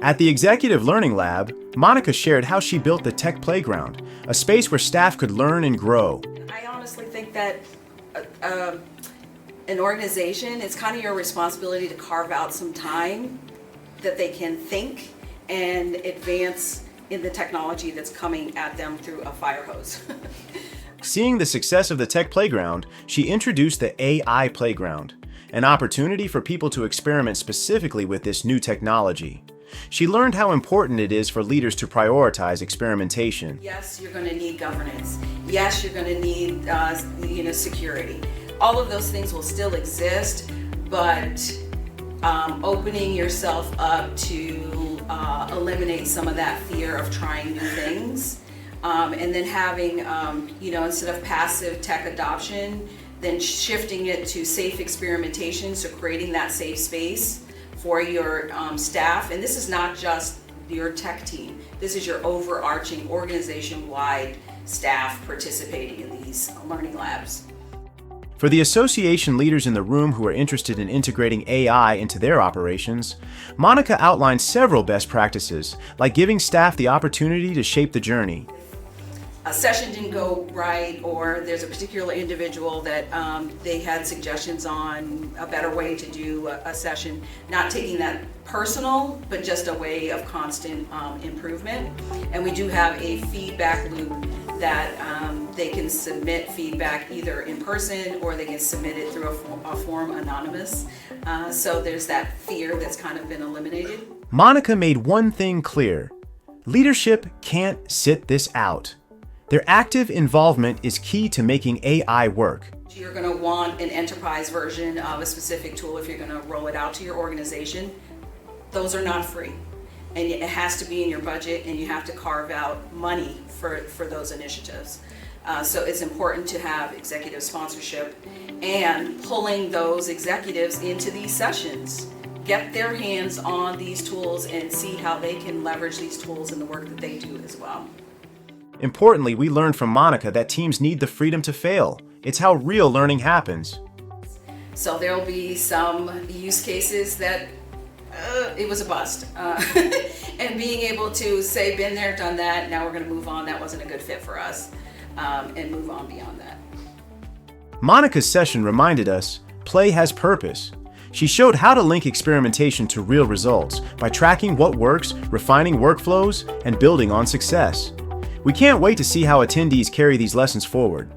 At the Executive Learning Lab, Monica shared how she built the Tech Playground, a space where staff could learn and grow. I honestly think that an organization, it's kind of your responsibility to carve out some time that they can think and advance in the technology that's coming at them through a fire hose. Seeing the success of the Tech Playground, she introduced the AI Playground, an opportunity for people to experiment specifically with this new technology. She learned how important it is for leaders to prioritize experimentation. Yes, you're going to need governance. Yes, you're going to need security. All of those things will still exist, but opening yourself up to eliminate some of that fear of trying new things, and then having, instead of passive tech adoption, then shifting it to safe experimentation, so creating that safe space for your staff. And this is not just your tech team. This is your overarching organization-wide staff participating in these learning labs. For the association leaders in the room who are interested in integrating AI into their operations, Monica outlined several best practices, like giving staff the opportunity to shape the journey. A session didn't go right, or there's a particular individual that they had suggestions on a better way to do a session, not taking that personal, but just a way of constant improvement. And we do have a feedback loop that they can submit feedback either in person or they can submit it through a form anonymous. So there's that fear that's kind of been eliminated. Monica made one thing clear: leadership can't sit this out. Their active involvement is key to making AI work. You're going to want an enterprise version of a specific tool if you're going to roll it out to your organization. Those are not free, and it has to be in your budget, and you have to carve out money for those initiatives. So it's important to have executive sponsorship and pulling those executives into these sessions. Get their hands on these tools and see how they can leverage these tools in the work that they do as well. Importantly, we learned from Monica that teams need the freedom to fail. It's how real learning happens. So there'll be some use cases that it was a bust. And being able to say, been there, done that, now we're going to move on, that wasn't a good fit for us, and move on beyond that. Monica's session reminded us play has purpose. She showed how to link experimentation to real results by tracking what works, refining workflows, and building on success. We can't wait to see how attendees carry these lessons forward.